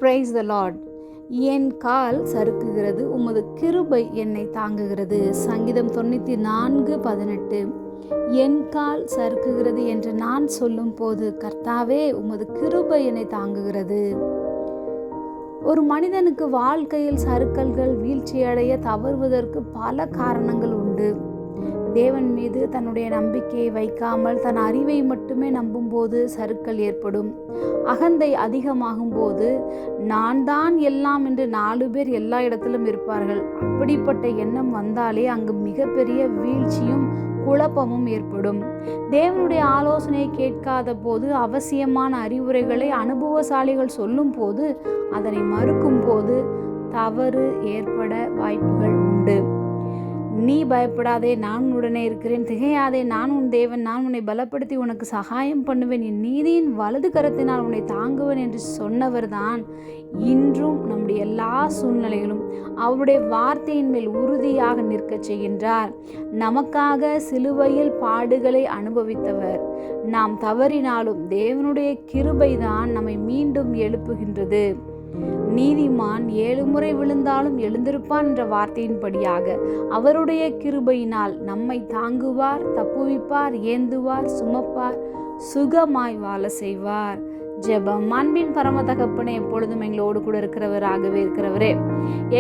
Praise the Lord. என் கால் சறுக்குகிறது, உமது கிருபை என்னை தாங்குகிறது. சங்கீதம் 94:18. என் கால் சறுக்குகிறது என்று நான் சொல்லும் போது, கர்த்தாவே உமது கிருபை என்னை தாங்குகிறது. ஒரு மனிதனுக்கு வாழ்க்கையில் சறுக்கல்கள், வீழ்ச்சியடைய தவறுவதற்கு பல காரணங்கள் உண்டு. தேவன் மீது தன்னுடைய நம்பிக்கையை வைக்காமல் தன் அறிவை மட்டுமே நம்பும்போது சறுக்கல் ஏற்படும். அகந்தை அதிகமாகும் போது நான் தான் எல்லாம் என்று 4 பேர் எல்லா இடத்திலும் இருப்பார்கள். அப்படிப்பட்ட எண்ணம் வந்தாலே அங்கு மிகப்பெரிய வீழ்ச்சியும் குழப்பமும் ஏற்படும். தேவனுடைய ஆலோசனையை கேட்காத போது, அவசியமான அறிவுரைகளை அனுபவசாலிகள் சொல்லும் போது அதனை மறுக்கும் போது தவறு ஏற்பட வாய்ப்புகள் உண்டு. நீ பயப்படாதே, நான் உடனே இருக்கிறேன். திகையாதே, நான் உன் தேவன். நான் உன்னை பலப்படுத்தி உனக்கு சகாயம் பண்ணுவேன். என் நீதியின் வலது கரத்தினால் உன்னை தாங்குவேன் என்று சொன்னவர்தான் இன்றும் நம்முடைய எல்லா சூழ்நிலைகளும் அவருடைய வார்த்தையின் மேல் உறுதியாக நிற்கச் செய்கின்றார். நமக்காக சிலுவையில் பாடுகளை அனுபவித்தவர். நாம் தவறினாலும் தேவனுடைய கிருபைதான் நம்மை மீண்டும் எழுப்புகின்றது. நீதிமான் 7 முறை விழுந்தாலும் எழுந்திருப்பான் என்ற வார்த்தையின்படியாக அவருடைய கிருபையினால் நம்மை தாங்குவார், தப்புவிப்பார், ஏந்துவார், சுமப்பார், சுகமாய் வாழ செய்வார். ஜெபம். அன்பின் பரம தகப்பனே, எப்பொழுதும் எங்களோடு கூட இருக்கிறவராகவே இருக்கிறவரே,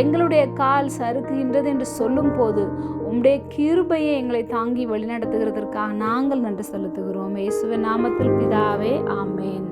எங்களுடைய கால் சறுக்குகின்றது என்று சொல்லும் போது உம்முடைய கிருபையை எங்களை தாங்கி வழிநடத்துகிறதற்காக நாங்கள் நன்றி செலுத்துகிறோம். இயேசுவின் நாமத்தில் பிதாவே, ஆமேன்.